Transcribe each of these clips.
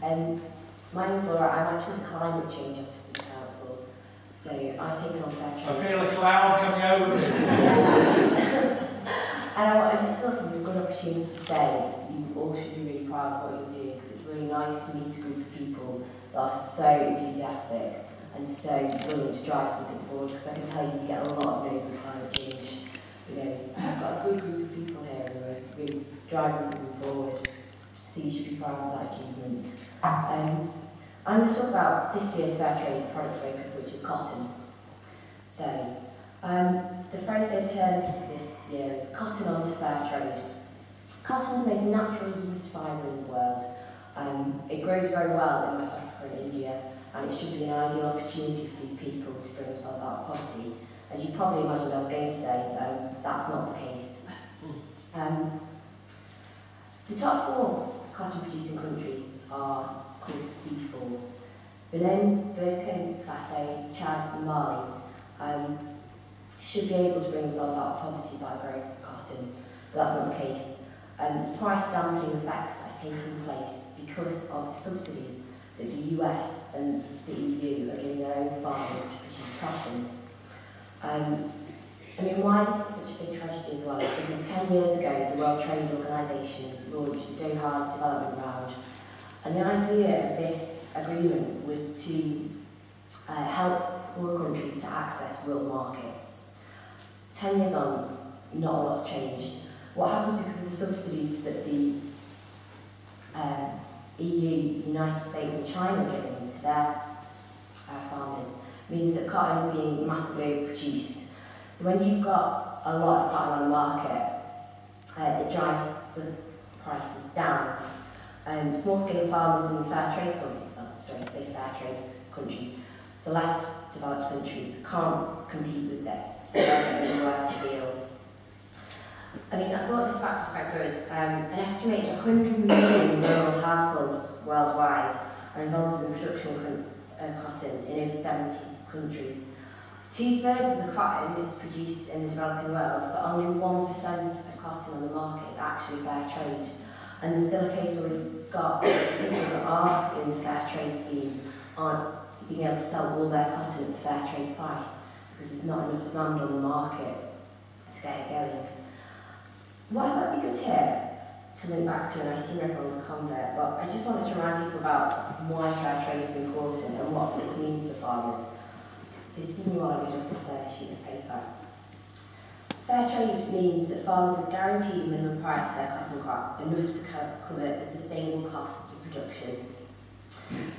My name's Laura. I'm actually the Climate Change Officer in the Council. So I've taken on Fairtrade. I feel a cloud coming over me. And I just thought it would be a good opportunity to say you all should be really proud of what you're doing, because it's really nice to meet a group of people that are so enthusiastic and so willing to drive something forward, because I can tell you get a lot of no's on climate change. You know, I've got a good group of people here who are really driving something forward, so you should be proud of that achievement. I'm going to talk about this year's Fairtrade product focus, which is cotton. So, the phrase they've termed this year is cotton onto Fairtrade. Cotton's the most naturally used fibre in the world. It grows very well in West Africa and India, and it should be an ideal opportunity for these people to bring themselves out of poverty. As you probably imagined I was going to say, that's not the case. The top 4 cotton producing countries are called the C4. Benin, Burkina Faso, Chad and Mali should be able to bring themselves out of poverty by growing cotton, but that's not the case. There's price dampening effects are taking place because of the subsidies that the US and the EU are giving their own farmers to produce cotton. I mean, why this is such a big tragedy as well is because 10 years ago the World Trade Organization launched the Doha Development Round, and the idea of this agreement was to help poor countries to access world markets. 10 years on, not a lot's changed. What happens because of the subsidies that the EU, United States and China are giving to their farmers means that cotton is being massively overproduced. So when you've got a lot of cotton on the market, it drives the prices down. Small-scale farmers in the Fairtrade countries, the less developed countries, can't compete with this, so they're getting a worse deal. I mean, I thought this fact was quite good. An estimated 100 million rural households worldwide are involved in the production of cotton in over 70 countries. 2/3 of the cotton is produced in the developing world, but only 1% of cotton on the market is actually fair trade. And there's still a case where we've got people that are in the fair trade schemes aren't being able to sell all their cotton at the fair trade price because there's not enough demand on the market to get it going. What I thought would be good here to link back to, and I assume everyone's a convert, but I just wanted to remind people about why fair trade is important and what this means for farmers. So excuse me while I read off this sheet of paper. Fair trade means that farmers are guaranteed a minimum price for their cotton crop, enough to cover the sustainable costs of production.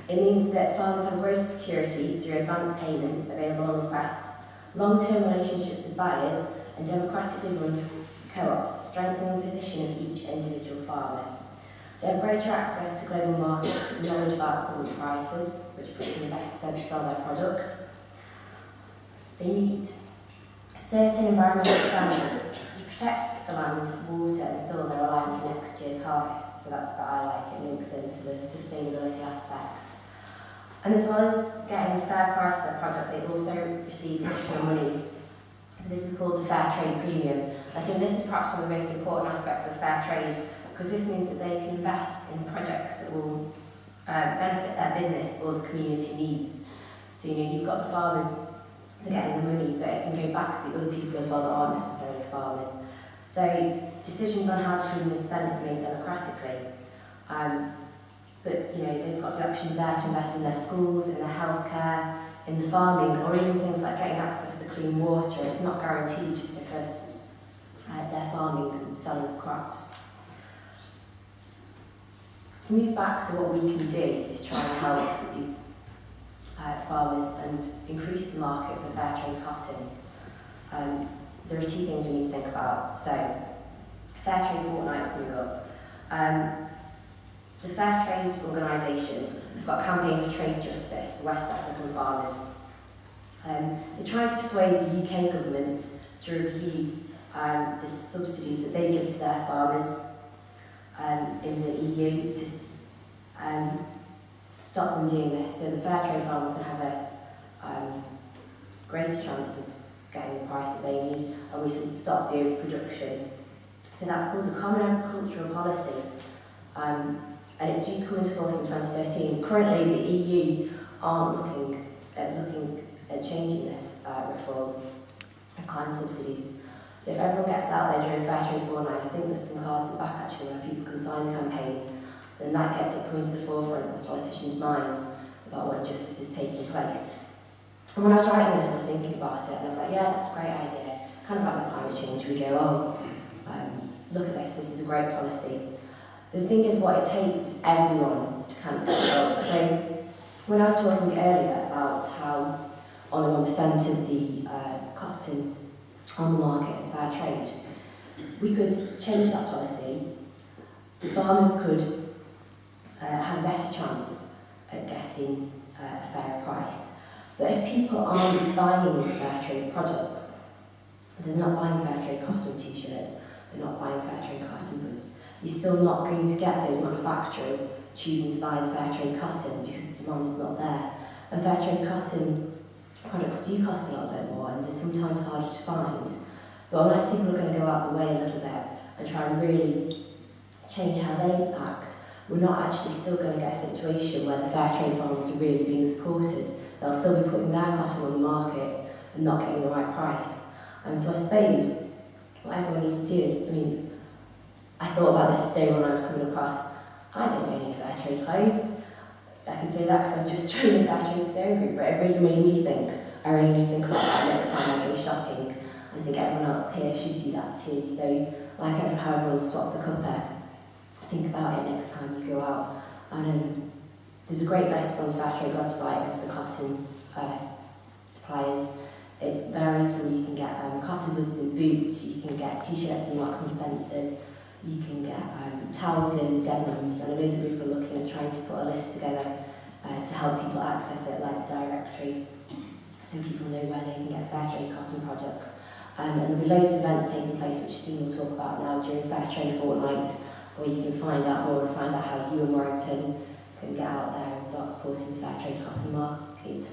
It means that farmers have greater security through advance payments available on request, long-term relationships with buyers, and democratically run co-ops, strengthening the position of each individual farmer. They have greater access to global markets, knowledge about current prices, which puts them in the best stead to sell their product. They meet certain environmental standards to protect the land, water and soil they're relying on for next year's harvest. So that's what I like, it links into the sustainability aspects. And as well as getting a fair price for their product, they also receive additional money. So this is called the fair trade premium. I think this is perhaps one of the most important aspects of fair trade, because this means that they can invest in projects that will benefit their business or the community needs. So you've got the farmers, they're getting the money, but it can go back to the other people as well that aren't necessarily farmers. So decisions on how the money is spent is made democratically. But they've got the options there to invest in their schools, in their healthcare, in the farming, or even things like getting access to clean water. It's not guaranteed just because they're farming and selling crops. To move back to what we can do to try and help these farmers and increase the market for fair trade cotton, there are 2 things we need to think about. So, Fair Trade Fortnight's coming up. The Fair Trade Organisation have got a campaign for trade justice for West African farmers. They're trying to persuade the UK government to review the subsidies that they give to their farmers in the EU to stop them doing this. So the fair trade farmers can have a greater chance of getting the price that they need, and we can stop the overproduction. So that's called the Common Agricultural Policy, and it's due to come into force in 2013. currently the EU aren't looking at changing this reform of carbon subsidies. So if everyone gets out there during Fairtrade fortnight, I think there's some cards in the back actually where people can sign the campaign, then that gets it coming to the forefront of the politicians' minds about when justice is taking place. And when I was writing this, I was thinking about it, and I was like, yeah, that's a great idea. Kind of like with climate change, we go, look at this is a great policy. But the thing is, what it takes is everyone to kind of get involved. So when I was talking earlier about how only 1% of the cotton on the market is fair trade, we could change that policy. The farmers could have a better chance at getting a fair price. But if people aren't buying fair trade products, they're not buying fair trade cotton t-shirts, they're not buying fair trade cotton boots, you're still not going to get those manufacturers choosing to buy the fair trade cotton because the demand's not there. And fair trade cotton products do cost a little bit more and they're sometimes harder to find. But unless people are going to go out the way a little bit and try and really change how they act, we're not actually still going to get a situation where the fair trade farmers are really being supported. They'll still be putting their cotton on the market and not getting the right price. So I suppose what everyone needs to do is, I thought about this today when I was coming across, I don't wear any fair trade clothes. I can say that because I've just joined the fair trade steering group, but it really made me think. I really need to think about that next time I go shopping. I think everyone else here should do that too. So, like how everyone's swapped the cuppa, think about it next time you go out. And there's a great list on the Fairtrade website of the cotton suppliers. It varies from you can get cotton boots and boots, you can get t-shirts in Marks and Spencer's, you can get towels in Debenhams, and I know the group are looking at trying to put a list together to help people access it, like the directory, so people know where they can get Fairtrade cotton products. And there'll be loads of events taking place, which Steve will talk about now during Fairtrade fortnight, where you can find out more and find out how you and Warrington can get out there and start supporting the Fairtrade cotton market.